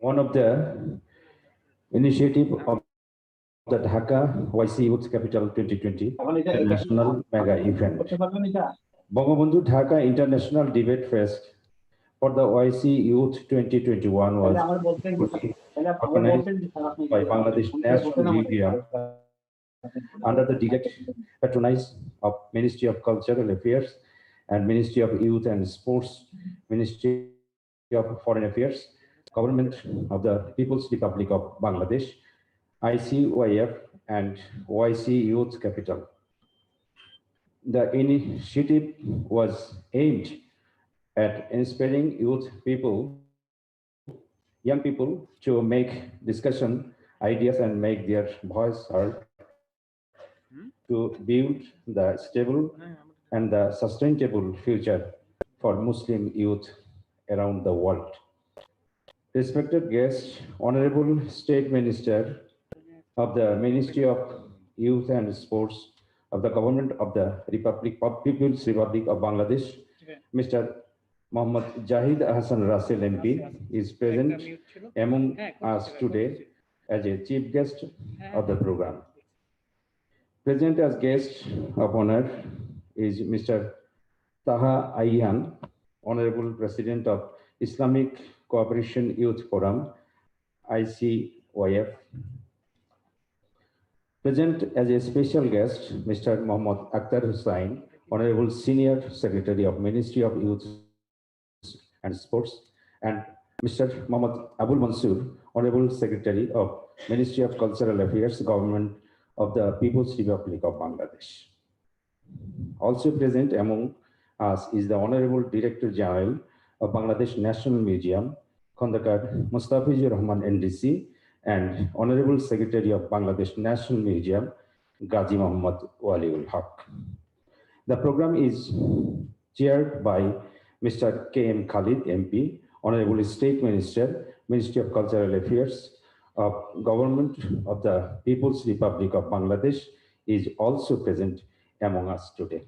one of the initiative of the Dhaka OIC Youth Capital 2020 International Mega Event. Bangabandhu Dhaka International Debate Fest for the OIC Youth 2021 was organized by Bangladesh National Museum under the direct patronage of Ministry of Cultural Affairs and Ministry of Youth and Sports, Ministry of Foreign Affairs, Government of the People's Republic of Bangladesh, ICYF and OIC Youth Capital. The initiative was aimed at inspiring young people to make discussion ideas and make their voice heard to build the stable and the sustainable future for Muslim youth around the world. Respected guests, Honorable State Minister of the Ministry of Youth and Sports of the Government of the People's Republic of Bangladesh, Mr. Mohammad Jahid Hassan Russell MP is present among us today as a chief guest of the program. Present as guest of honor is Mr. Taha Ayhan, Honorable President of Islamic Cooperation Youth Forum, ICYF. Present as a special guest, Mr. Mohammad Akhtar Hussain, Honorable Senior Secretary of Ministry of Youth and Sports, and Mr. Mohammad Abul Mansur, Honorable Secretary of Ministry of Cultural Affairs, Government of the People's Republic of Bangladesh. Also present among us is the Honorable Director General of Bangladesh National Museum, Khondakar Mustafizur Rahman NDC, and Honorable Secretary of Bangladesh National Museum, Ghazi Muhammad Waliul Haq. The program is chaired by Mr. K.M. Khalid, MP, Honorable State Minister, Ministry of Cultural Affairs of Government of the People's Republic of Bangladesh is also present among us today.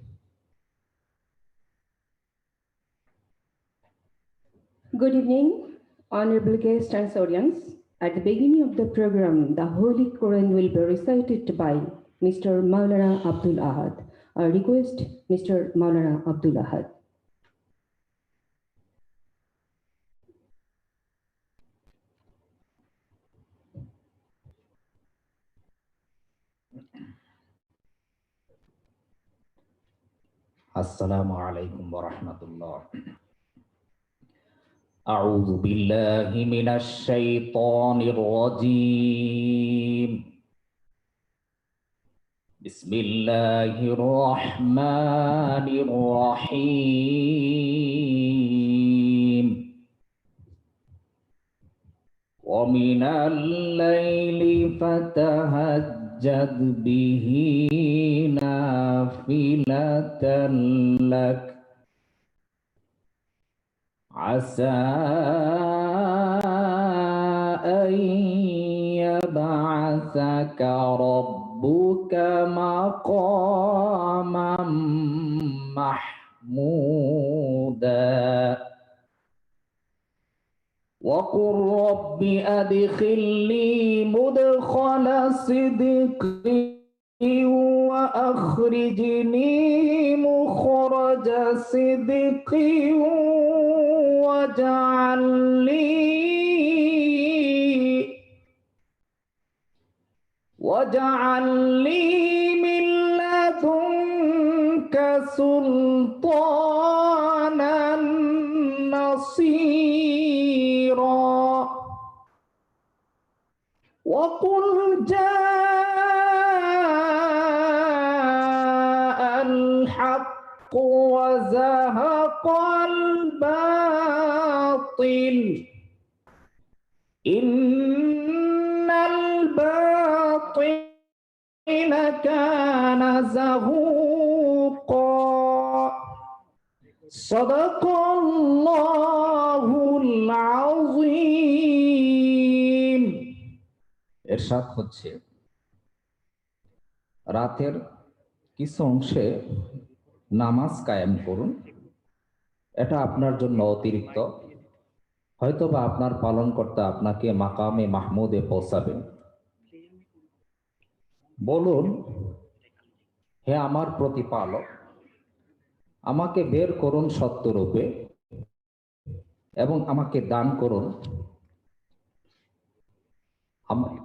Good evening, honorable guests and audience. At the beginning of the program, the Holy Quran will be recited by Mr. Maulana Abdul Ahad. I request Mr. Maulana Abdul Ahad. Assalamu alaikum wa rahmatullah. A'udhu billahi minash shaitanir rajim. Bismillahirrahmanirrahim. Wa minal layli fatahajjad bihi nafilatan lak. عسى أن يبعثك ربك مقاما محمودا وقل رب أدخلني مدخل صدق وأخرجني مخرج صدق واجعل لي من لدنك سلطانا نصيرا وقل جاء الحق وزهق الباطل إن الباطل كان زهوقا صدق الله العظيم ইরশাদ হচ্ছে রাতের কিছু অংশে নামাজ কায়েম করুন, এটা আপনার জন্য অতিরিক্ত হয়তোবা আপনার পালনকর্তা আপনাকে মাকামে মাহমুদে পৌঁছাবেন। বলুন, হে আমার প্রতিপালক, আমাকে বের করুন সত্যরূপে এবং আমাকে দান করুন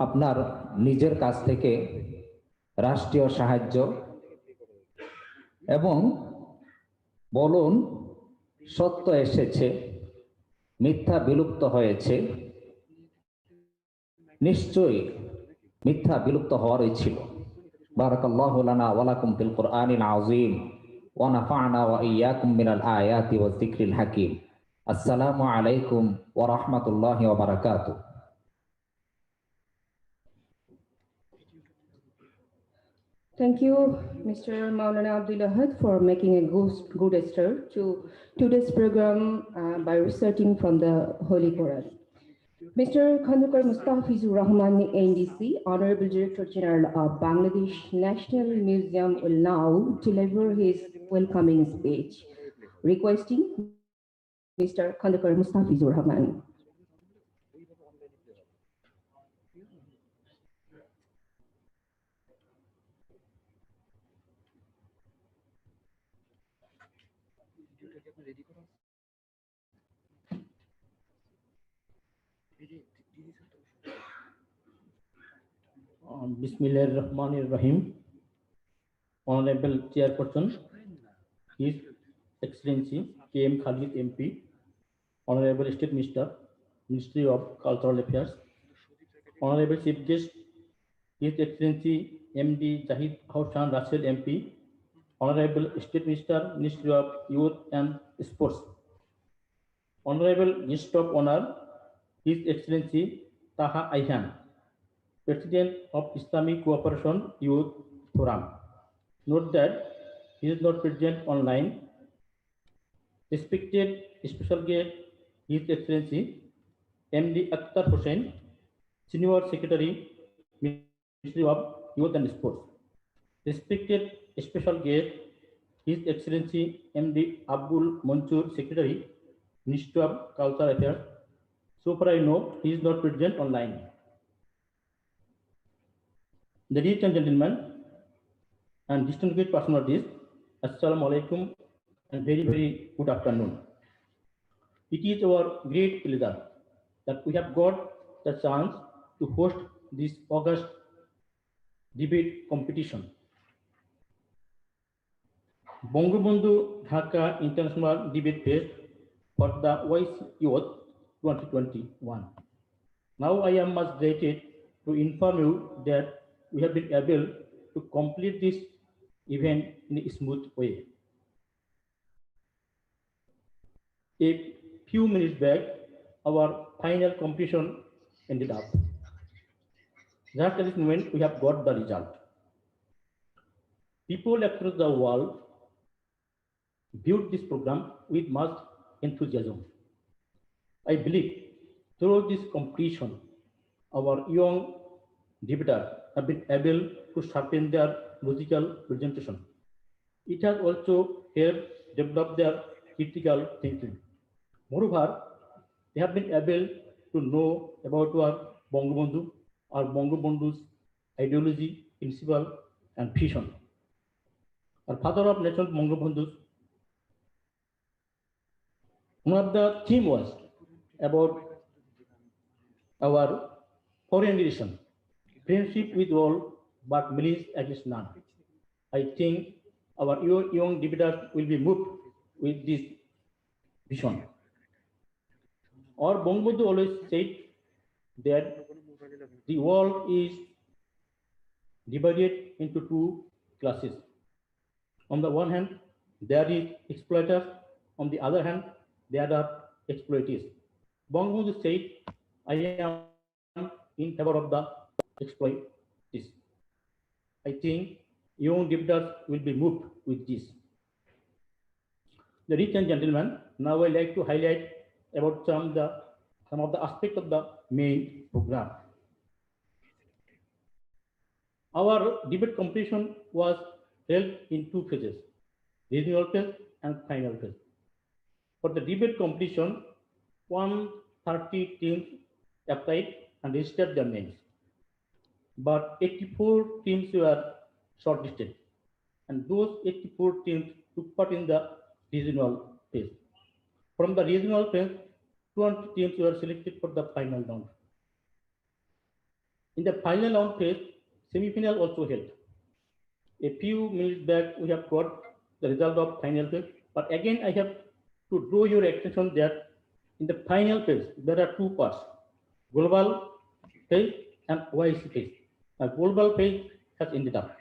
আপনার নিজের কাছ থেকে রাষ্ট্রীয় সাহায্য, এবং বলুন, সত্য এসেছে, মিথ্যা বিলুপ্ত হয়েছে, নিশ্চয়ই মিথ্যা বিলুপ্ত হওয়ারই ছিল। বারাকাল্লাহু লানা ওয়া লাকুম ফিল কুরআনিল আযীম ওয়া নাফা'না ওয়া ইয়্যাকুম মিনাল আয়াতি ওয়াজ যিকরিল হাকীম। আসসালামু আলাইকুম ওয়া রাহমাতুল্লাহি ওয়া বারাকাতুহু। Thank you, Mr. Maulana Abdul Ahad, for making a good start to today's program by reciting from the Holy Quran. Mr. Khandukar Mustafizur Rahman, NDC, Honorable Director General of Bangladesh National Museum, will now deliver his welcoming speech. Requesting Mr. Khandukar Mustafizur Rahman. Bismillahirrahmanirrahim. Honorable Chairperson, His Excellency K.M. Khalid MP, Honorable State Minister, Ministry of Cultural Affairs, Honorable Chief Guest, His Excellency MD Zahid Hossain Russell MP, Honorable State Minister, Ministry of Youth and Sports, Honorable Guest of Honor, His Excellency Taha Ayhan, President of Islamic Cooperation Youth Forum. Note that he is not present online. Respected special guest, His Excellency MD Akhtar Hussain, Senior Secretary, Ministry of Youth and Sports. Respected special guest, His Excellency MD Abdul Mansoor, Secretary, Ministry of Cultural Affairs. So far I know he is not present online. Ladies and gentlemen, and distinguished personalities, Assalamu alaikum and very good afternoon. It is our great pleasure that we have got the chance to host this August debate competition. Bangabandhu Dhaka International Debate Fest for the OIC Youth 2021. Now I am much delighted to inform you that we have been able to complete this event in a smooth way. A few minutes back, our final competition ended up. Just at this moment, we have got the result. People across the world viewed this program with much enthusiasm. I believe through this competition, our young debaters have been able to sharpen their logical presentation. It has also helped develop their critical thinking. Moreover, they have been able to know about our Bangabandhu's ideology, principle, and vision. Our father of nation, Bangabandhu, one of the theme was about our foreign relation, friendship with all, but malice against none. I think our young debaters will be moved with this vision. Our Bangabandhu always said that the world is divided into two classes. On the one hand, there is exploiters. On the other hand, there are exploitees. Bangabandhu said, I am in favor of the exploitees. I think young debaters will be moved with this. Ladies and gentlemen, now I like to highlight about some of the aspects of the main program. Our debate competition was held in two phases, regional phase and final phase. For the debate competition, one 30 teams applied and registered their names, but 84 teams were shortlisted, and those 84 teams took part in the regional phase. From the regional phase, 20 teams were selected for the final round. In the final round phase, semi-final also held. A few minutes back, we have got the result of final phase, but again, I have to draw your attention that in the final phase, there are two parts, global phase and OIC phase. The global phase has ended up.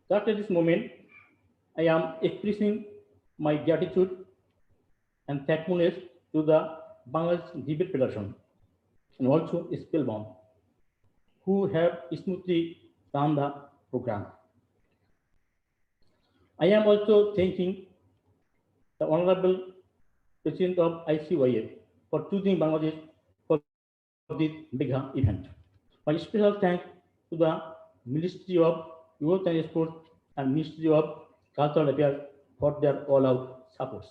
Just at this moment, I am expressing my gratitude and thankfulness to the Bangladesh Debate Federation and also Spellbound, who have smoothly run the program. I am also thanking the Honorable President of ICYF for choosing Bangladesh for this mega event. My special thanks to the Ministry of Youth and Sports and Ministry of Cultural Affairs for their all-out supports.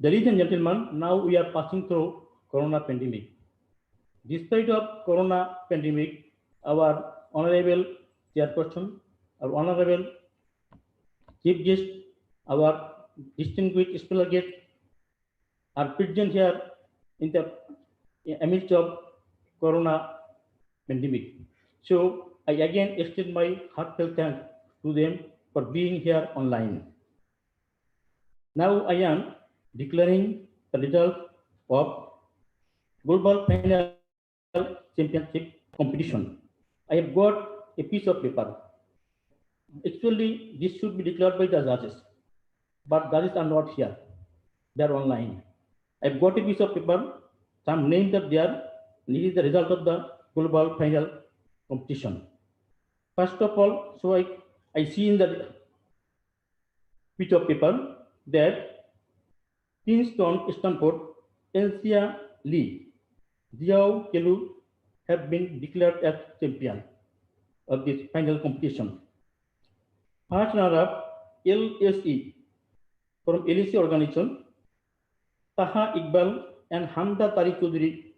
Ladies and gentlemen, now we are passing through Corona pandemic. Despite of Corona pandemic, our Honorable Chairperson, our Honorable Chief Guest, our distinguished special guest are present here in the amidst of Corona pandemic. So I again extend my heartfelt thanks to them for being here online. Now I am declaring the results of Global Final Championship competition. I have got a piece of paper. Actually, this should be declared by the judges, but judges are not here. They are online. I've got a piece of paper. Some names are there. This is the result of the Global Final competition. First of all, so I see in the piece of paper that Kingston, Stanford, Asia Lee, Jiao Kelu have been declared as champion of this final competition. First runner-up, LSE from LSE organization, Taha Iqbal and Hamda Tariq Chaudhary.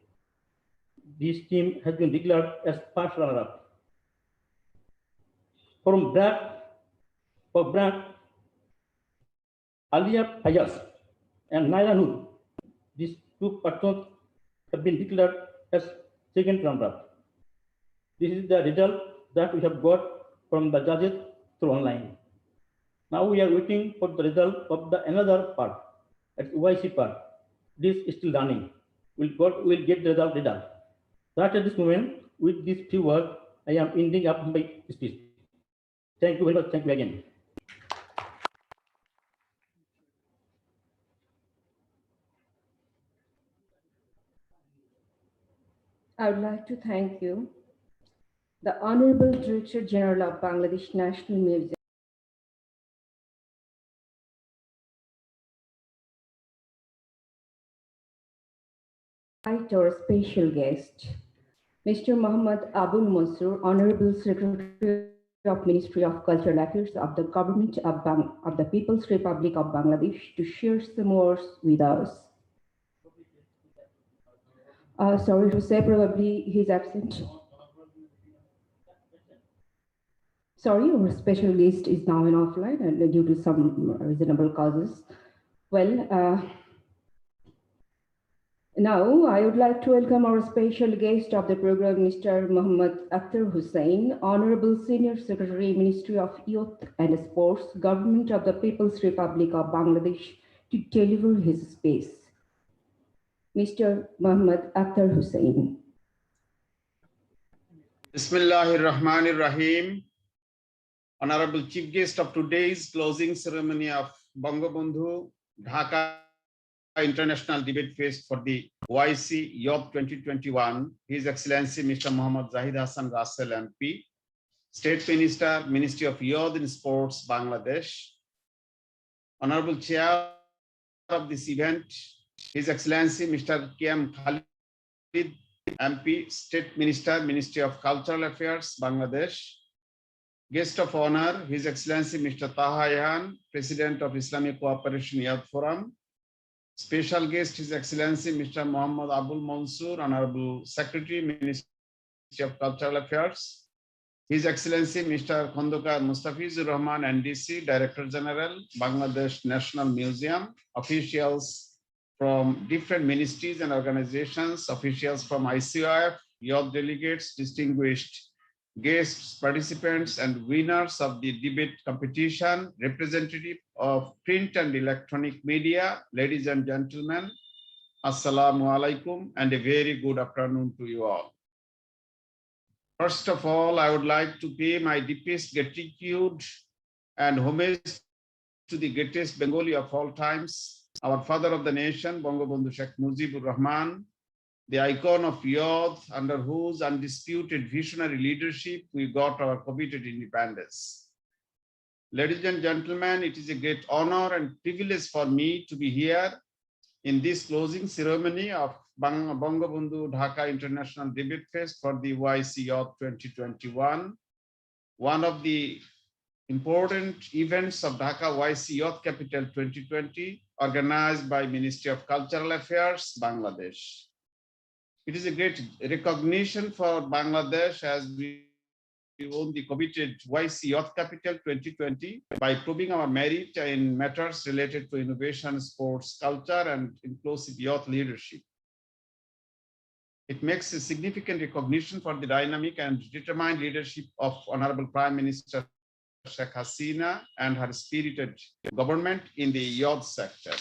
This team has been declared as first runner-up. From Brad, Alia Fayaz and Naira Noor, these two persons have been declared as second runner-up. This is the result that we have got from the judges through online. Now we are waiting for the result of the another part, that's OIC part. This is still running. We'll get the result. That at this moment, with these few words, I am ending up my speech. Thank you very much. Thank you again. I would like to thank you, the Honorable Director General of Bangladesh National Museum, our special guest, Mr. Muhammad Abul Mansur, Honorable Secretary of Ministry of Cultural Affairs of the Government of the People's Republic of Bangladesh, to share some words with us. Sorry to say, probably he's absent. Sorry, our special guest is now in offline and due to some reasonable causes. Well, now I would like to welcome our special guest of the program, Mr. Muhammad Akhtar Hussain, Honorable Senior Secretary, Ministry of Youth and Sports, Government of the People's Republic of Bangladesh, to deliver his speech. Mr. Muhammad Akhtar Hussain. Bismillahirrahmanirrahim. Honorable Chief Guest of today's closing ceremony of Bangabandhu, Dhaka International Debate Fest for the OIC Youth-2021, His Excellency Mr. Muhammad Zahid Hassan Russell MP, State Minister, Ministry of Youth and Sports, Bangladesh. Honorable Chair of this event, His Excellency Mr. K.M. Khalid MP, State Minister, Ministry of Cultural Affairs, Bangladesh. Guest of honor, His Excellency Mr. Taha, Ayhan, President of Islamic Cooperation Youth Forum. Special guest, His Excellency Mr. Muhammad Abul Mansoor, Honorable Secretary, Ministry of Cultural Affairs. His Excellency Mr. Khondokar Mustafizur Rahman, NDC, Director General, Bangladesh National Museum, officials from different ministries and organizations, officials from ICYF, youth delegates, distinguished guests, participants, and winners of the debate competition, representative of print and electronic media, ladies and gentlemen, Assalamu alaikum, and a very good afternoon to you all. First of all, I would like to pay my deepest gratitude and homage to the greatest Bengali of all times, our father of the nation, Bangabandhu Sheikh Mujibur Rahman, the icon of youth under whose undisputed visionary leadership we got our coveted independence. Ladies and gentlemen, it is a great honor and privilege for me to be here in this closing ceremony of Bangabandhu Dhaka International Debate Fest for the OIC Youth 2021, one of the important events of Dhaka OIC Youth Capital 2020, organized by Ministry of Cultural Affairs, Bangladesh. It is a great recognition for Bangladesh as we won the coveted OIC Youth Capital 2020 by proving our merit in matters related to innovation, sports, culture, and inclusive youth leadership. It makes a significant recognition for the dynamic and determined leadership of Honorable Prime Minister Sheikh Hasina and her spirited government in the youth sector.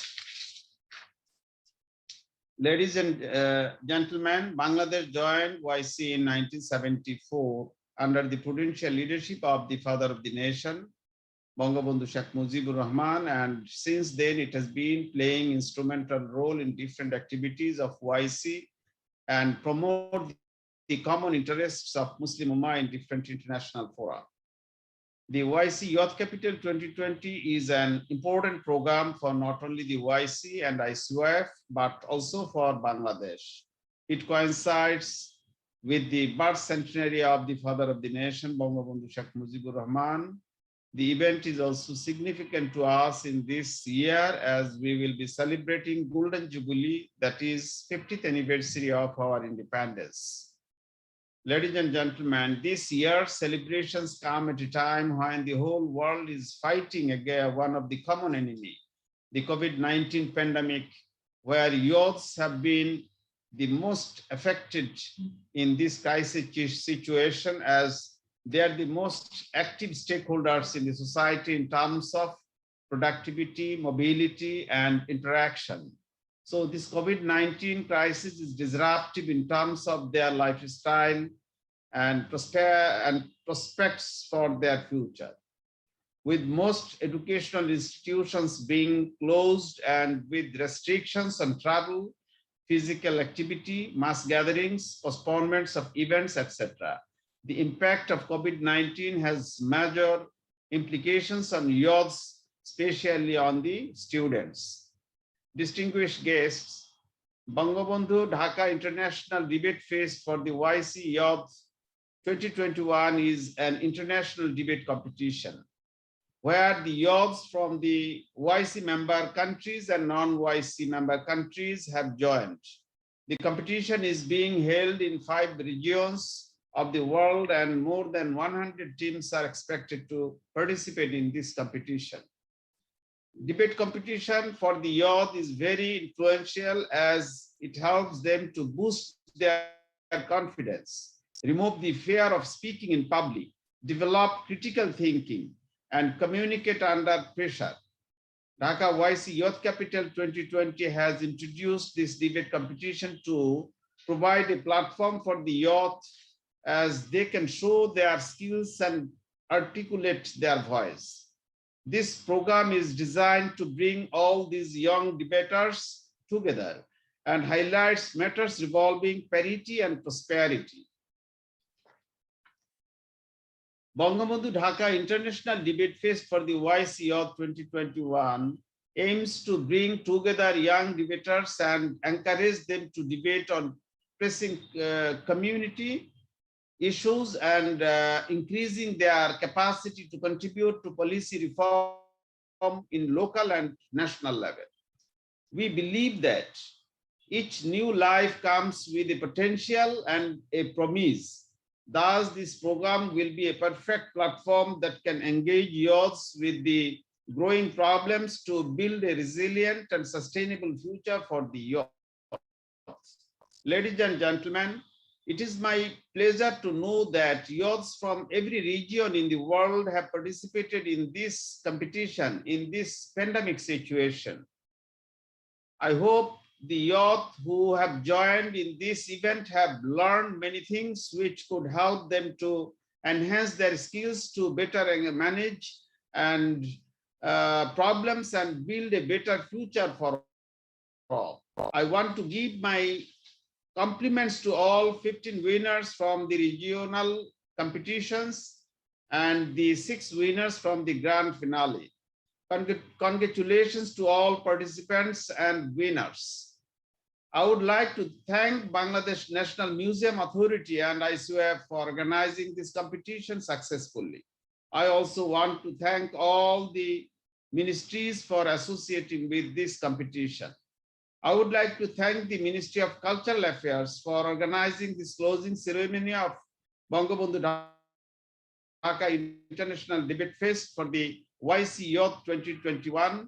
Ladies and gentlemen, Bangladesh joined OIC in 1974 under the prudential leadership of the father of the nation, Bangabandhu Sheikh Mujibur Rahman, and since then it has been playing instrumental role in different activities of OIC and promote the common interests of Muslim Ummah in different international fora. The OIC Youth Capital 2020 is an important program for not only the OIC and ICYF, but also for Bangladesh. It coincides with the birth centenary of the father of the nation, Bangabandhu Sheikh Mujibur Rahman. The event is also significant to us in this year as we will be celebrating Golden Jubilee, that is 50th anniversary of our independence. Ladies and gentlemen, this year's celebrations come at a time when the whole world is fighting against one of the common enemy, the COVID-19 pandemic, where youths have been the most affected in this crisis situation as they are the most active stakeholders in the society in terms of productivity, mobility, and interaction. So this COVID-19 crisis is disruptive in terms of their lifestyle and prospects for their future. With most educational institutions being closed and with restrictions on travel, physical activity, mass gatherings, postponements of events, etc. The impact of COVID-19 has major implications on youths, especially on the students. Distinguished guests, Bangabandhu Dhaka International Debate Fest for the OIC Youth 2021 is an international debate competition where the youths from the OIC member countries and non-OIC member countries have joined. The competition is being held in 5 regions of the world and more than 100 teams are expected to participate in this competition. Debate competition for the youth is very influential as it helps them to boost their confidence, remove the fear of speaking in public, develop critical thinking, and communicate under pressure. Dhaka OIC Youth Capital 2020 has introduced this debate competition to provide a platform for the youth as they can show their skills and articulate their voice. This program is designed to bring all these young debaters together and highlights matters revolving parity and prosperity. Bangabandhu Dhaka International Debate Fest for the OIC Youth 2021 aims to bring together young debaters and encourage them to debate on pressing community issues and increasing their capacity to contribute to policy reform in local and national level. We believe that each new life comes with a potential and a promise. Thus, this program will be a perfect platform that can engage youths with the growing problems to build a resilient and sustainable future for the youth. Ladies and gentlemen, it is my pleasure to know that youths from every region in the world have participated in this competition in this pandemic situation. I hope the youth who have joined in this event have learned many things which could help them to enhance their skills to better manage and problems and build a better future for all. I want to give my compliments to all 15 winners from the regional competitions and the 6 winners from the grand finale. Congratulations to all participants and winners. I would like to thank Bangladesh National Museum Authority and ICYF for organizing this competition successfully. I also want to thank all the ministries for associating with this competition. I would like to thank the Ministry of Cultural Affairs for organizing this closing ceremony of Bangabandhu Dhaka International Debate Fest for the OIC Youth-2021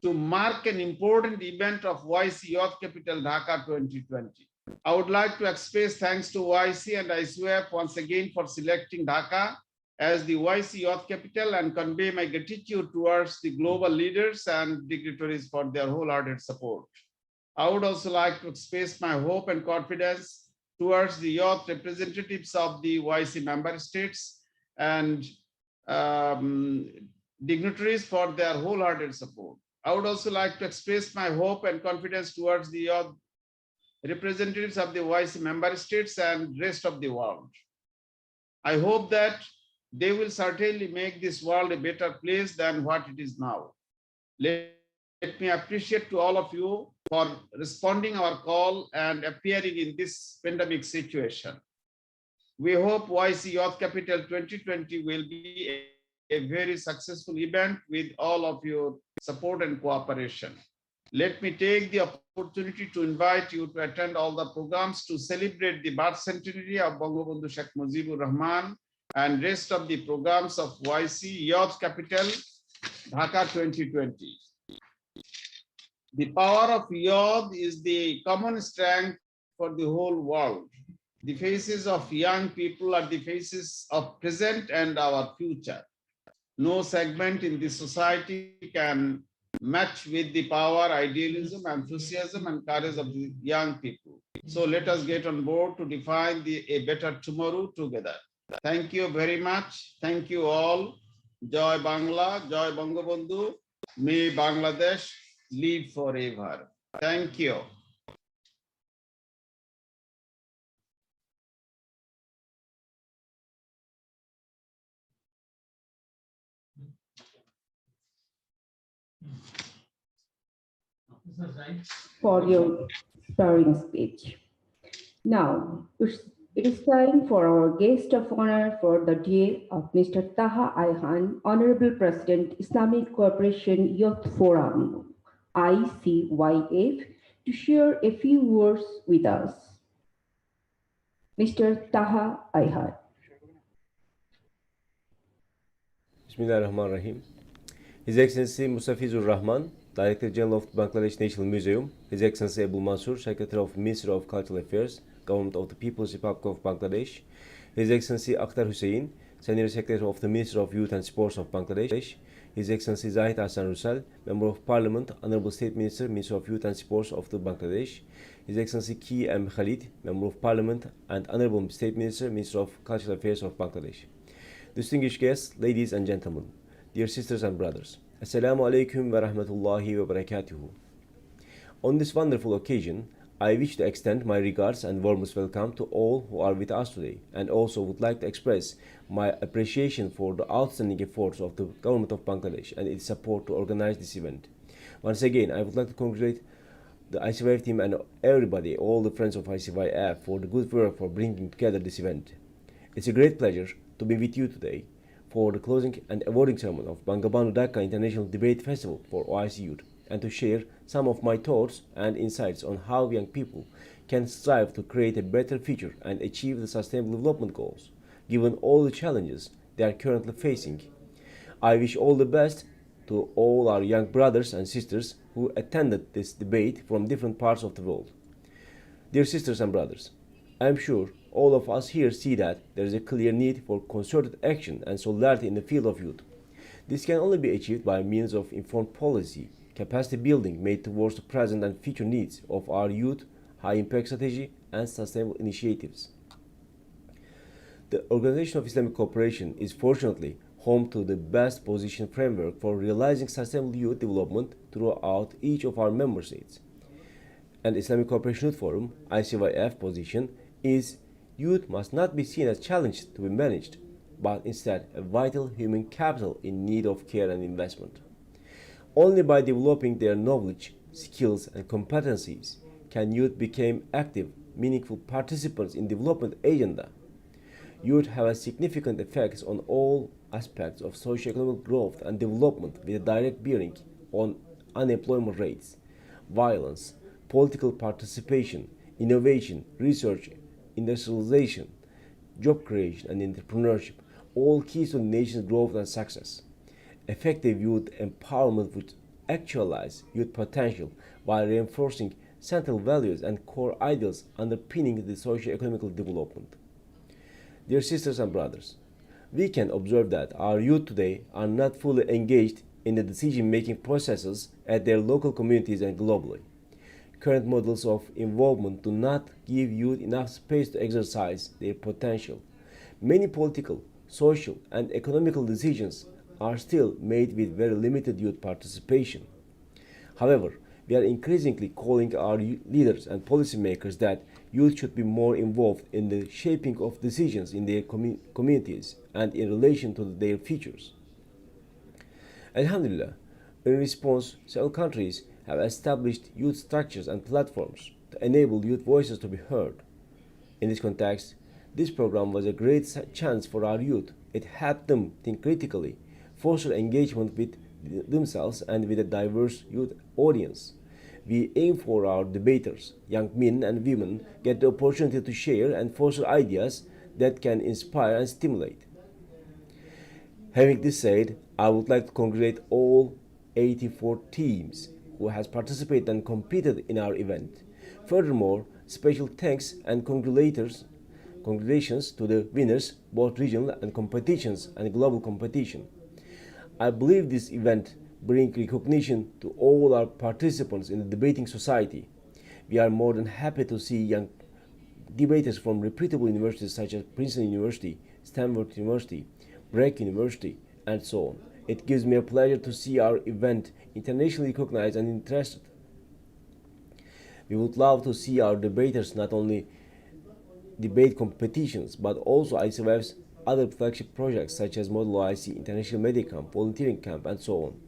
to mark an important event of OIC Youth Capital Dhaka 2020. I would like to express thanks to OIC and ICYF once again for selecting Dhaka as the OIC Youth Capital and convey my gratitude towards the global leaders and dignitaries for their wholehearted support. I would also like to express my hope and confidence towards the youth representatives of the OIC member states and dignitaries for their wholehearted support. I would also like to express my hope and confidence towards the youth representatives of the OIC member states and rest of the world. I hope that they will certainly make this world a better place than what it is now. Let me appreciate to all of you for responding our call and appearing in this pandemic situation. We hope OIC Youth Capital 2020 will be a very successful event with all of your support and cooperation. Let me take the opportunity to invite you to attend all the programs to celebrate the birth centenary of Bangabandhu Sheikh Mujibur Rahman and rest of the programs of OIC Youth Capital Dhaka 2020. The power of youth is the common strength for the whole world. The faces of young people are the faces of present and our future. No segment in the society can match with the power, idealism, enthusiasm, and courage of the young people. So let us get on board to define a better tomorrow together. Thank you very much. Thank you all. Joy Bangla, Joy Bangabandhu. May Bangladesh live forever. Thank you. For your inspiring speech. Now, it is time for our guest of honor for the day of Mr. Taha Ayhan, Honorable President, Islamic Cooperation Youth Forum, ICYF, to share a few words with us. Mr. Taha Ayhan. Bismillahirrahmanirrahim. His Excellency Mustafizur Rahman, Director General of the Bangladesh National Museum, His Excellency Abu Mansur, Secretary of the Ministry of Cultural Affairs, Government of the People's Republic of Bangladesh, His Excellency Akhtar Hussein, Senior Secretary of the Ministry of Youth and Sports of Bangladesh, His Excellency Zahid Hassan Rusal, Member of Parliament, Honorable State Minister, Minister of Youth and Sports of the Bangladesh, His Excellency Ki M. Khalid, Member of Parliament and Honorable State Minister, Minister of Cultural Affairs of Bangladesh. Distinguished guests, ladies and gentlemen, dear sisters and brothers, Assalamu alaikum wa rahmatullahi wa barakatuhu. On this wonderful occasion, I wish to extend my regards and warmest welcome to all who are with us today, and also would like to express my appreciation for the outstanding efforts of the government of Bangladesh and its support to organize this event. Once again, I would like to congratulate the ICYF team and everybody, all the friends of ICYF, for the good work for bringing together this event. It's a great pleasure to be with you today for the closing and awarding ceremony of Bangabandhu Dhaka International Debate Festival for OIC Youth, and to share some of my thoughts and insights on how young people can strive to create a better future and achieve the Sustainable Development Goals, given all the challenges they are currently facing. I wish all the best to all our young brothers and sisters who attended this debate from different parts of the world. Dear sisters and brothers, I am sure all of us here see that there is a clear need for concerted action and solidarity in the field of youth. This can only be achieved by means of informed policy, capacity building made towards the present and future needs of our youth, high impact strategy, and sustainable initiatives. The Organization of Islamic Cooperation is fortunately home to the best position framework for realizing sustainable youth development throughout each of our member states. And Islamic Cooperation Youth Forum, ICYF position is youth must not be seen as a challenge to be managed, but instead a vital human capital in need of care and investment. Only by developing their knowledge, skills, and competencies can youth become active, meaningful participants in development agenda. Youth have a significant effects on all aspects of socio-economic growth and development with a direct bearing on unemployment rates, violence, political participation, innovation, research, industrialization, job creation, and entrepreneurship, all keys to the nation's growth and success. Effective youth empowerment would actualize youth potential while reinforcing central values and core ideals underpinning the socio-economic development. Dear sisters and brothers, we can observe that our youth today are not fully engaged in the decision-making processes at their local communities and globally. Current models of involvement do not give youth enough space to exercise their potential. Many political, social, and economical decisions are still made with very limited youth participation. However, we are increasingly calling our leaders and policymakers that youth should be more involved in the shaping of decisions in their communities and in relation to their futures. Alhamdulillah, in response, several countries have established youth structures and platforms to enable youth voices to be heard. In this context, this program was a great chance for our youth. It helped them think critically, foster engagement with themselves and with a diverse youth audience. We aim for our debaters, young men and women, get the opportunity to share and foster ideas that can inspire and stimulate. Having this said, I would like to congratulate all 84 teams who has participated and competed in our event. Furthermore, special thanks and congratulations to the winners, both regional and competitions and global competition. I believe this event brings recognition to all our participants in the debating society. We are more than happy to see young debaters from reputable universities such as Princeton University, Stanford University, Breck University, and so on. It gives me a pleasure to see our event internationally recognized and interested. We would love to see our debaters not only debate competitions, but also ICYF's other flagship projects such as Model OIC, International Media Camp, Volunteering Camp, and so on.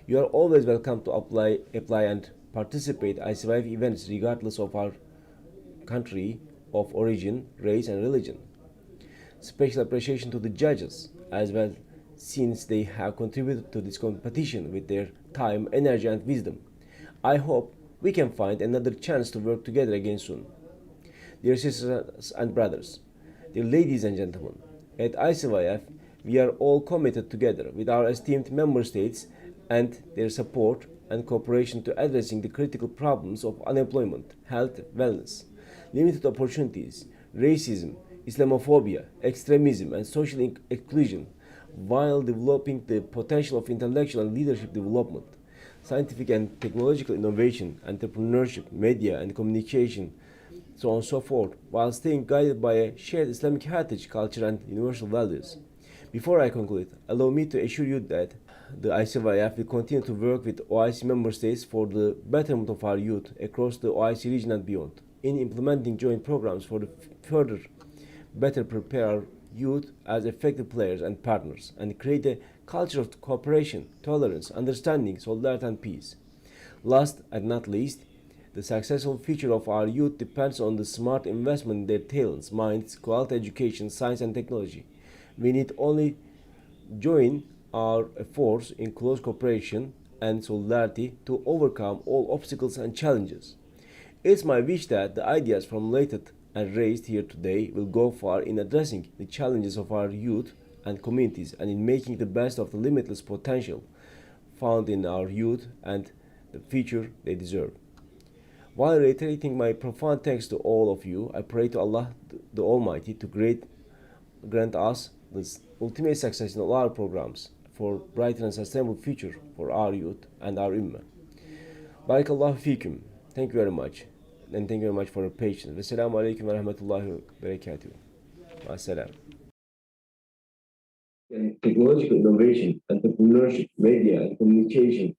You are always welcome to apply and participate ICYF events regardless of our country of origin, race, and religion. Special appreciation to the judges as well, since they have contributed to this competition with their time, energy, and wisdom. I hope we can find another chance to work together again soon. Dear sisters and brothers, dear ladies and gentlemen, at ICYF, we are all committed together with our esteemed member states and their support and cooperation to addressing the critical problems of unemployment, health, wellness, limited opportunities, racism, Islamophobia, extremism, and social exclusion, while developing the potential of intellectual and leadership development, scientific and technological innovation, entrepreneurship, media and communication, so on and so forth, while staying guided by a shared Islamic heritage, culture, and universal values. Before I conclude, allow me to assure you that the ICYF will continue to work with OIC member states for the betterment of our youth across the OIC region and beyond, in implementing joint programs for the further better prepare our youth as effective players and partners, and create a culture of cooperation, tolerance, understanding, solidarity, and peace. Last and not least, the successful future of our youth depends on the smart investment in their talents, minds, quality education, science, and technology. We need only join our efforts in close cooperation and solidarity to overcome all obstacles and challenges. It's my wish that the ideas formulated and raised here today will go far in addressing the challenges of our youth and communities and in making the best of the limitless potential found in our youth and the future they deserve. While reiterating my profound thanks to all of you, I pray to Allah the Almighty to grant us the ultimate success in all our programs for brighter and sustainable future for our youth and our ummah. Barakallahu fikum. Thank you very much. And thank you very much for your patience. Wassalamu alaikum wa rahmatullahi wa barakatuh. Wassalam. Technological innovation, entrepreneurship, media, and communication,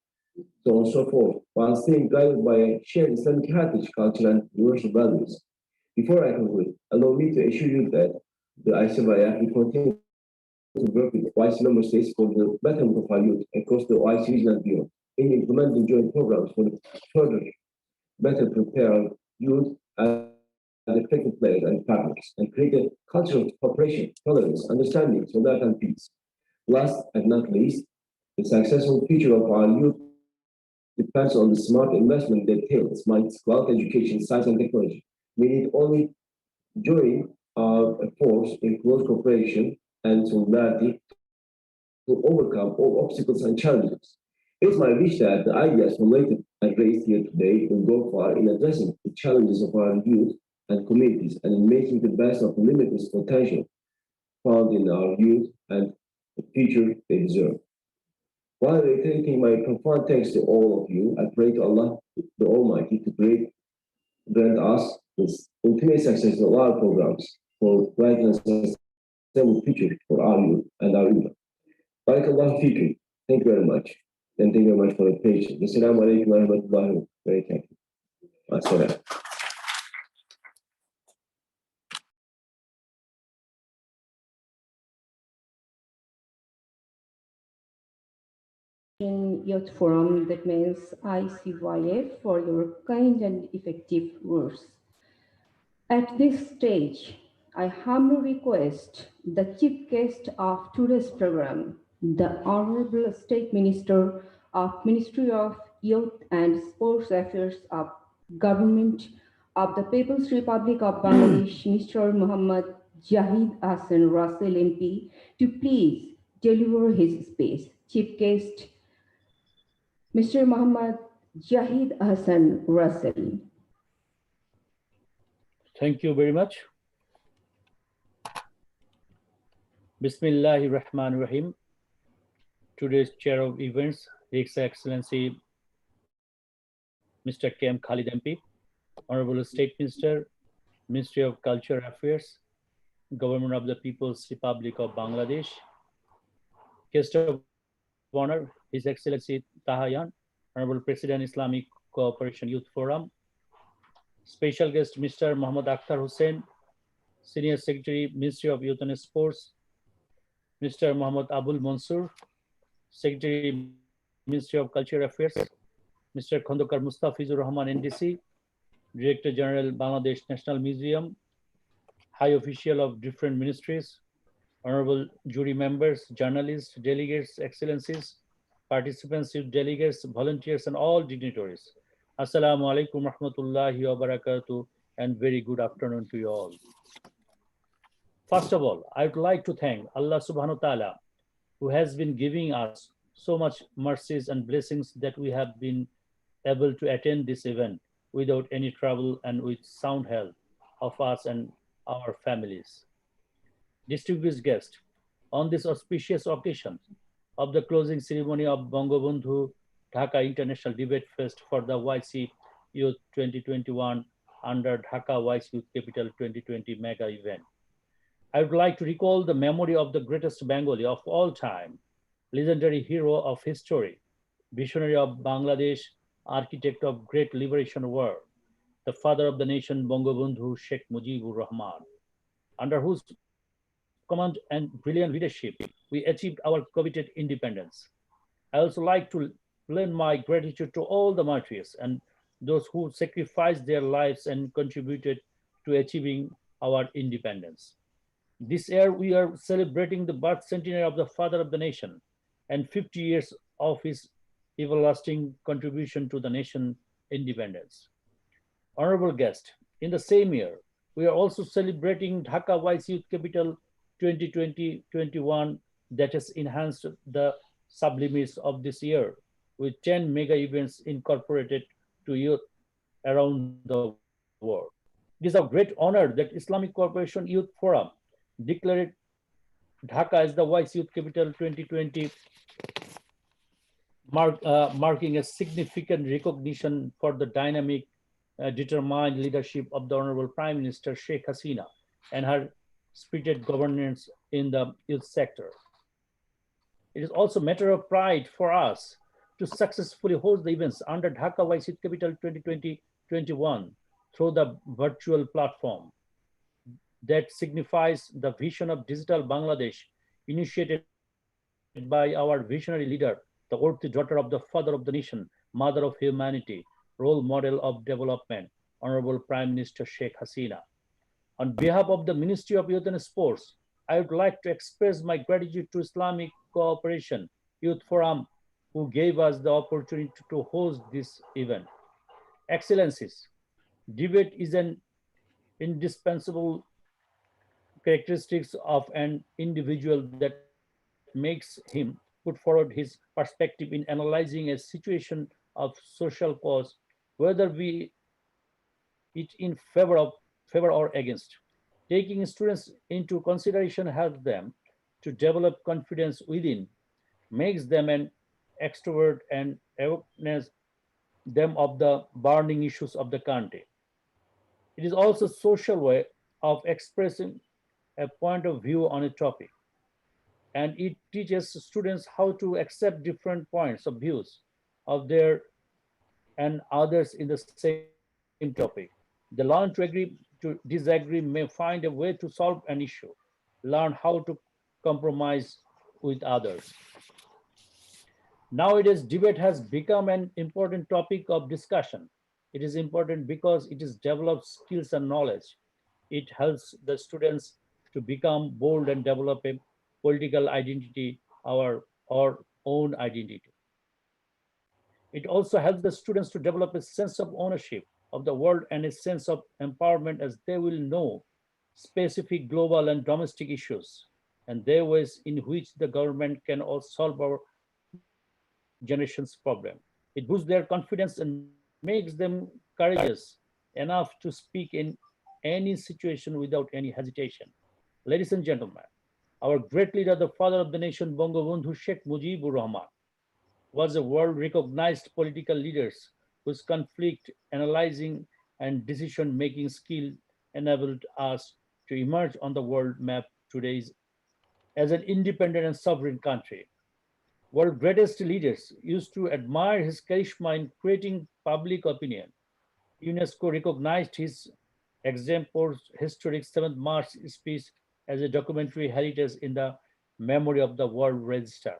so on and so forth, while staying guided by a shared Islamic heritage, culture, and universal values. Before I conclude, allow me to assure you that the ICYF will continue to work with OIC member states for the betterment of our youth across the OIC region and beyond, in implementing joint programs for further better prepare our youth as effective players and partners, and create a culture of cooperation, tolerance, understanding, solidarity, and peace. Last and not least, the successful future of our youth depends on the smart investment that tails minds, quality education, science, and technology. We need only join our efforts in close cooperation and solidarity to overcome all obstacles and challenges. It's my wish that the ideas formulated and raised here today will go far in addressing the challenges of our youth and communities and in making the best of the limitless potential found in our youth and the future they deserve. While reiterating my profound thanks to all of you, I pray to Allah the Almighty to grant us this ultimate success of our programs for bright and sustainable future for our youth and our ummah. Barakallahu fikum. Thank you very much. And thank you very much for your patience. Assalamu alaikum wa rahmatullahi wa barakatuh. Assalam. Youth Forum, that means ICYF, for your kind and effective words. At this stage, I humbly request the chief guest of today's program, the Honorable State Minister of Ministry of Youth and Sports Affairs of Government of the People's Republic of Bangladesh, Mr. Muhammad Jahid Hassan Russell MP, to please deliver his speech. Chief guest, Mr. Muhammad Jahid Hassan Russell. Thank you very much. Bismillahir Rahmanir Rahim. Today's Chair of Events, His Excellency Mr. K.M. Khalid MP, Honorable State Minister, Ministry of Culture Affairs, Government of the People's Republic of Bangladesh, Guest of Honor, His Excellency Taha, Honorable President, Islamic Cooperation Youth Forum, Special Guest Mr. Muhammad Akhtar Hussain, Senior Secretary, Ministry of Youth and Sports, Mr. Muhammad Abul Mansur, Secretary, Ministry of Culture Affairs, Mr. Khondokar Mustafizur Rahman, NDC, Director General, Bangladesh National Museum, High Official of different ministries, Honorable jury members, journalists, delegates, excellencies, participants, youth delegates, volunteers, and all dignitaries. Assalamu alaikum rahmatullahi wa barakatuh, and very good afternoon to you all. First of all, I would like to thank Allah subhanahu wa ta'ala, who has been giving us so much mercies and blessings that we have been able to attend this event without any trouble and with sound health of us and our families. Distinguished guests, on this auspicious occasion of the closing ceremony of Bangabandhu Dhaka International Debate Fest for the OIC Youth 2021 under Dhaka OIC Youth Capital 2020 mega event, I would like to recall the memory of the greatest Bengali of all time, legendary hero of history, visionary of Bangladesh, architect of great liberation war, the father of the nation, Bangabandhu Sheikh Mujibur Rahman, under whose command and brilliant leadership, we achieved our coveted independence. I also like to lend my gratitude to all the martyrs and those who sacrificed their lives and contributed to achieving our independence. This year, we are celebrating the birth centenary of the father of the nation and 50 years of his everlasting contribution to the nation independence. Honorable guest, in the same year, we are also celebrating Dhaka Vice Youth Capital 2020-21 that has enhanced the sublimits of this year with 10 mega events incorporated to youth around the world. It is a great honor that Islamic Cooperation Youth Forum declared Dhaka as the Vice Youth Capital 2020, marking a significant recognition for the dynamic, determined leadership of the Honorable Prime Minister Sheikh Hasina and her spirited governance in the youth sector. It is also a matter of pride for us to successfully host the events under Dhaka Vice Youth Capital 2020-21 through the virtual platform that signifies the vision of digital Bangladesh initiated by our visionary leader, the worthy daughter of the father of the nation, mother of humanity, role model of development, Honorable Prime Minister Sheikh Hasina. On behalf of the Ministry of Youth and Sports, I would like to express my gratitude to Islamic Cooperation Youth Forum, who gave us the opportunity to host this event. Excellencies, debate is an indispensable characteristics of an individual that makes him put forward his perspective in analyzing a situation of social cause, whether we it in favor or against. Taking students into consideration helps them to develop confidence within, makes them an extrovert and awareness them of the burning issues of the country. It is also a social way of expressing a point of view on a topic, and it teaches students how to accept different points of views of their and others in the same topic. They learn to agree to disagree, may find a way to solve an issue, learn how to compromise with others. Nowadays, debate has become an important topic of discussion. It is important because it is developed skills and knowledge. It helps the students to become bold and develop a political identity, our own identity. It also helps the students to develop a sense of ownership of the world and a sense of empowerment, as they will know specific global and domestic issues and their ways in which the government can also solve our generation's problem. It boosts their confidence and makes them courageous enough to speak in any situation without any hesitation. Ladies and gentlemen, our great leader, the father of the nation, Bangabandhu Sheikh Mujibur Rahman, was a world-recognized political leader whose conflict analyzing and decision-making skill enabled us to emerge on the world map today as an independent and sovereign country. World greatest leaders used to admire his charisma in creating public opinion. UNESCO recognized his exemplary historic 7th March speech as a documentary heritage in the memory of the World Register.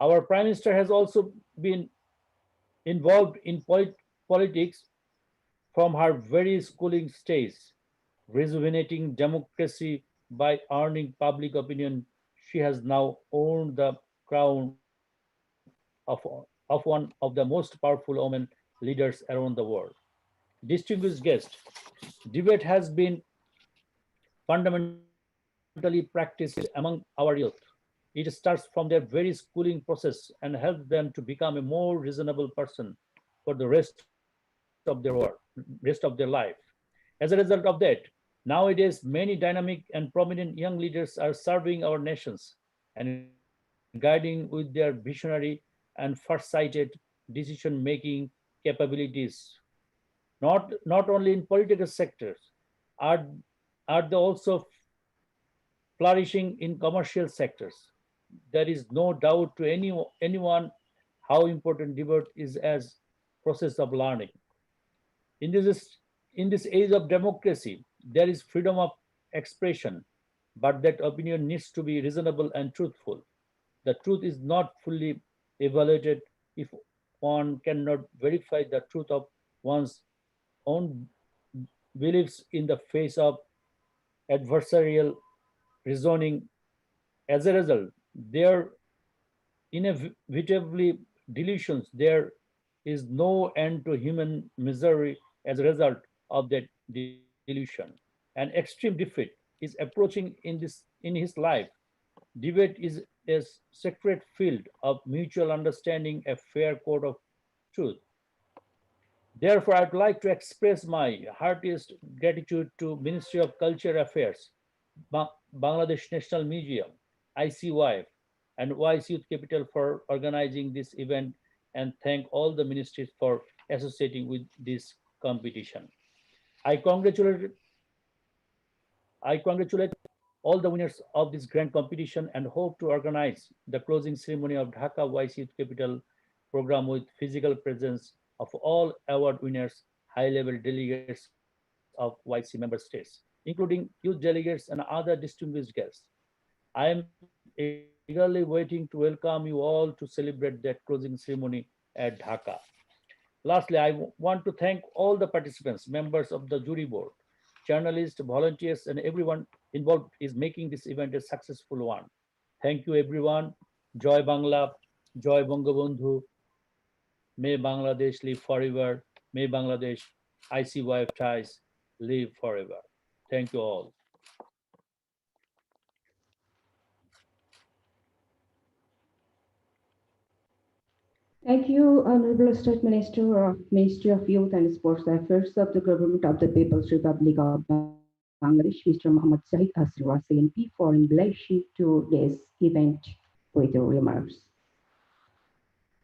Our Prime Minister has also been involved in politics from her very schooling stage, rejuvenating democracy by earning public opinion. She has now owned the crown of one of the most powerful women leaders around the world. Distinguished guest, debate has been fundamentally practiced among our youth. It starts from their very schooling process and helps them to become a more reasonable person for the rest of their life. As a result of that, nowadays many dynamic and prominent young leaders are serving our nations and guiding with their visionary and far-sighted decision-making capabilities. Not only in political sectors, are they also flourishing in commercial sectors. There is no doubt to anyone how important debate is as process of learning. In this age of democracy, there is freedom of expression, but that opinion needs to be reasonable and truthful. The truth is not fully evaluated if one cannot verify the truth of one's own beliefs in the face of adversarial reasoning. As a result, there inevitably delusions, there is no end to human misery as a result of that delusion. An extreme defeat is approaching in his life. Debate is a sacred field of mutual understanding, a fair code of truth. Therefore, I'd like to express my heartiest gratitude to Ministry of Culture Affairs, Bangladesh National Museum, ICYF, and OIC Youth Capital for organizing this event, and thank all the ministries for associating with this competition. I congratulate all the winners of this grand competition and hope to organize the closing ceremony of Dhaka OIC Youth Capital program with physical presence of all award winners, high-level delegates of OIC member states, including youth delegates and other distinguished guests. I am eagerly waiting to welcome you all to celebrate that closing ceremony at Dhaka. Lastly, I want to thank all the participants, members of the jury board, journalists, volunteers, and everyone involved is making this event a successful one. Thank you, everyone. Joy Bangla, Joy Bangabandhu. May Bangladesh live forever. May Bangladesh ICYF ties live forever. Thank you all. Thank you, Honorable State Minister of Ministry of Youth and Sports Affairs of the Government of the People's Republic of Bangladesh, Mr. Mohammad Zahid Asirwas MP, for invitation to this event with your remarks.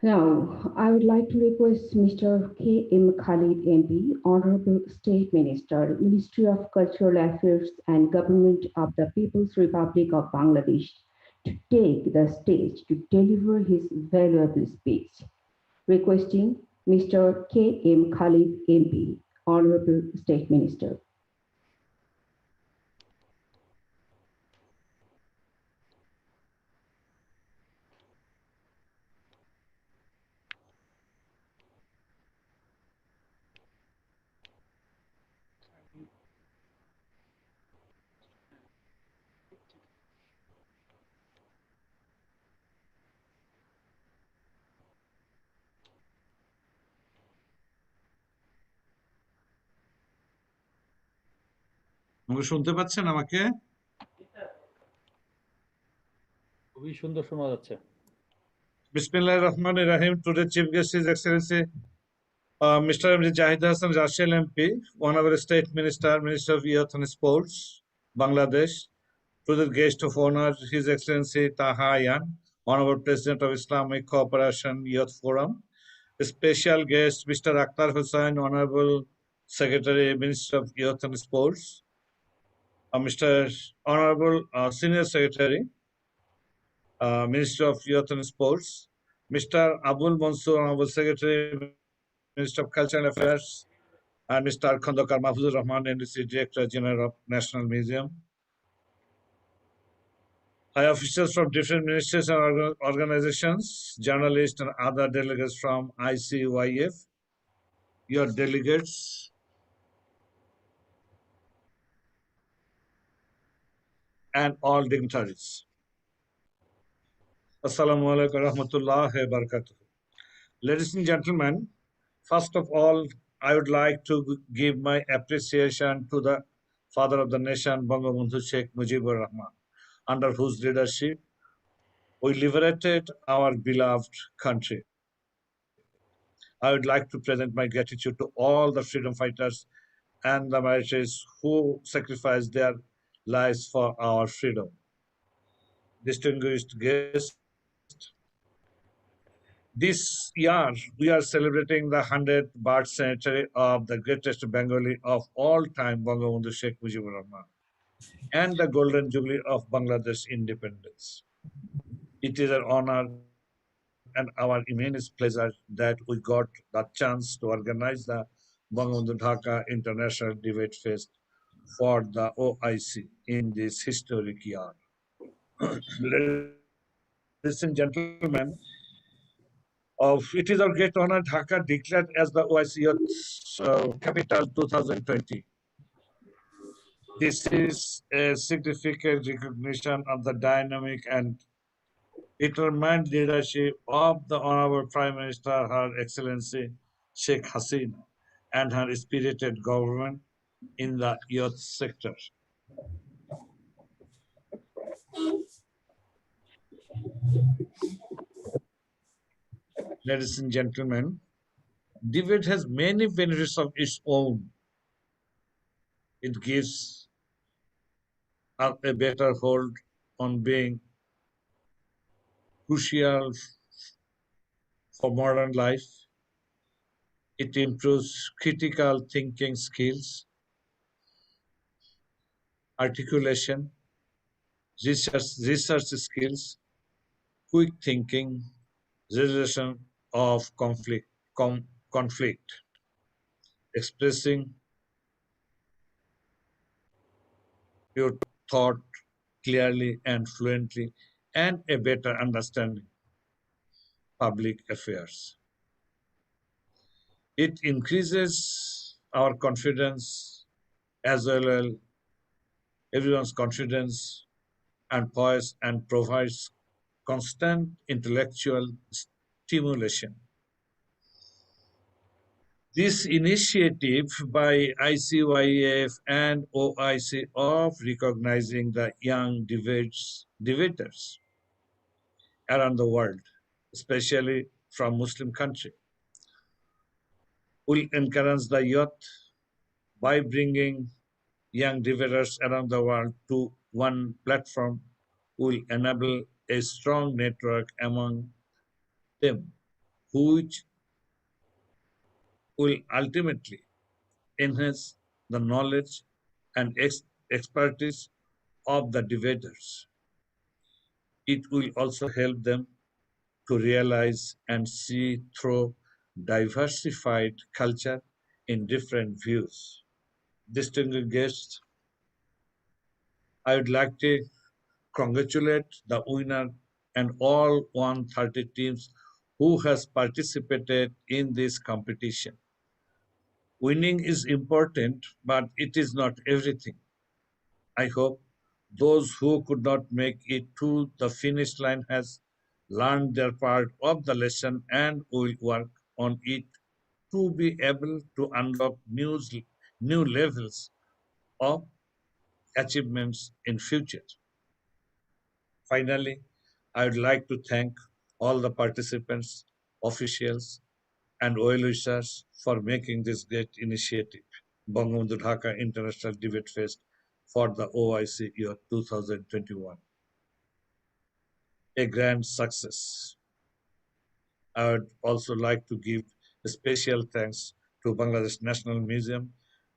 Now, I would like to request Mr. K.M. Khalid MP, Honorable State Minister, Ministry of Cultural Affairs and Government of the People's Republic of Bangladesh, to take the stage to deliver his valuable speech. Requesting Mr. K.M. Khalid MP, Honorable State Minister. আমাকে শুনতে পাচ্ছেন আমাকে? খুবই সুন্দর শোনা যাচ্ছে। Bismillahir Rahmanir Rahim. Today Chief Guest His Excellency Mr. Zahid Hasan Rashid MP, Honorable State Minister, Minister of Youth and Sports, Bangladesh. To the guest of honor, His Excellency Taha Ayhan, Honorable President of Islamic Cooperation Youth Forum. A special guest, Mr. Akhtar Hussain, Honorable Secretary, Minister of Youth and Sports. Mr. Honorable Senior Secretary, Minister of Youth and Sports, Mr. Abul Mansoor, Honorable Secretary, Minister of Cultural Affairs, and Mr. Khandakar Mahfuzur Rahman, NDC Director General of National Museum. High officials from different ministries and organizations, journalists and other delegates from ICYF, your delegates, and all dignitaries. Assalamu alaikum wa rahmatullahi wa barakatuh. Ladies and gentlemen, first of all, I would like to give my appreciation to the father of the nation, Bangabandhu Sheikh Mujibur Rahman, under whose leadership we liberated our beloved country. I would like to present my gratitude to all the freedom fighters and the martyrs who sacrificed their lives for our freedom. Distinguished guests, this year we are celebrating the 100th birth centenary of the greatest Bengali of all time, Bangabandhu Sheikh Mujibur Rahman, and the golden jubilee of Bangladesh independence. It is an honor and our immense pleasure that we got the chance to organize the Bangabandhu Dhaka International Debate Fest for the OIC in this historic year. Ladies and gentlemen, it is our great honor Dhaka declared as the OIC Youth Capital 2020. This is a significant recognition of the dynamic and determined leadership of the Honorable Prime Minister, Her Excellency Sheikh Hasina, and her spirited government in the youth sector. Ladies and gentlemen, debate has many benefits of its own. It gives us a better hold on being crucial for modern life. It improves critical thinking skills, articulation, research skills, quick thinking, resolution of conflict, expressing your thought clearly and fluently, and a better understanding public affairs. It increases our confidence as well as everyone's confidence and poise, and provides constant intellectual stimulation. This initiative by ICYF and OIC of recognizing the young debaters around the world, especially from Muslim countries, will encourage the youth by bringing young debaters around the world to one platform, will enable a strong network among them, which will ultimately enhance the knowledge and expertise of the debaters. It will also help them to realize and see through diversified culture in different views. Distinguished guests, I would like to congratulate the winner and all 130 teams who has participated in this competition. Winning is important, but it is not everything. I hope those who could not make it to the finish line has learned their part of the lesson and will work on it to be able to unlock new levels of achievements in future. Finally, I would like to thank all the participants, officials, and well-wishers for making this great initiative, Bangabandhu Dhaka International Debate Fest for the OIC year 2021. A grand success. I would also like to give a special thanks to Bangladesh National Museum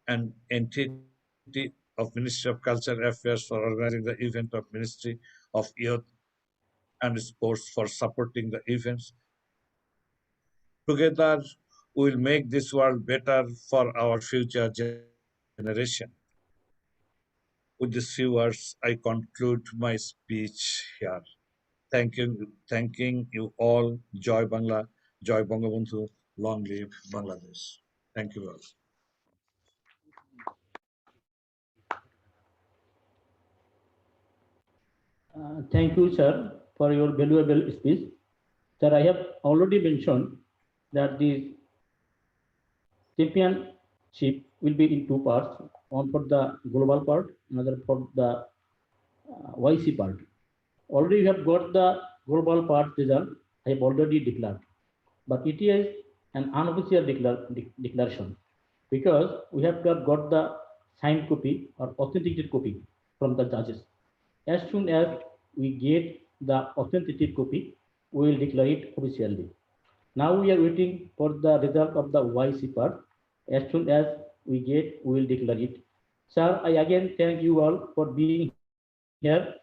and entity of Ministry of Cultural Affairs for organizing the event, of Ministry of Youth and Sports for supporting the events. Together, we will make this world better for our future generation. With these few words, I conclude my speech here. Thanking you all. Joy Bangla, Joy Bangabandhu, long live Bangladesh. Thank you all. Thank you, sir, for your valuable speech. Sir, I have already mentioned that the championship will be in two parts, one for the global part, another for the YC part. Already we have got the global part result, I have already declared, but it is an unofficial declaration because we have got the signed copy or authenticated copy from the judges. As soon as we get the authenticated copy, we will declare it officially. Now we are waiting for the result of the YC part. As soon as we get, we will declare it. Sir, I again thank you all for being here.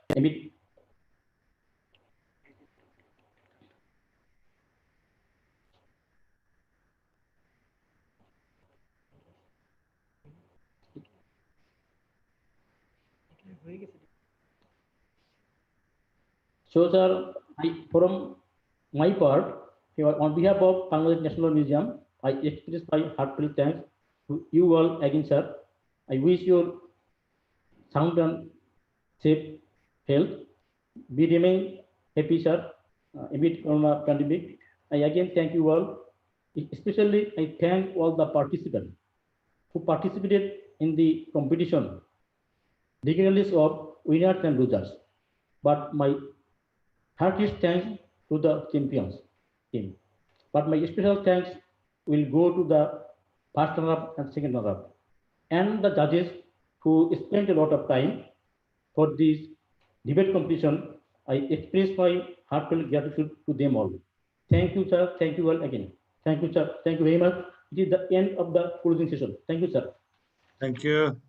So, sir, from my part, on behalf of Bangladesh National Museum, I express my heartfelt thanks to you all again, sir. I wish you sound and safe health. Be remain happy, sir. amid Corona pandemic. I again thank you all. Especially, I thank all the participants who participated in the competition, regardless of winners and losers. But my heartiest thanks to the champions team. But my special thanks will go to the first runner-up and second runner-up, and the judges who spent a lot of time for this debate competition. I express my heartfelt gratitude to them all. Thank you, sir. Thank you all again. Thank you, sir. Thank you very much. It is the end of the closing session. Thank you, sir. Thank you.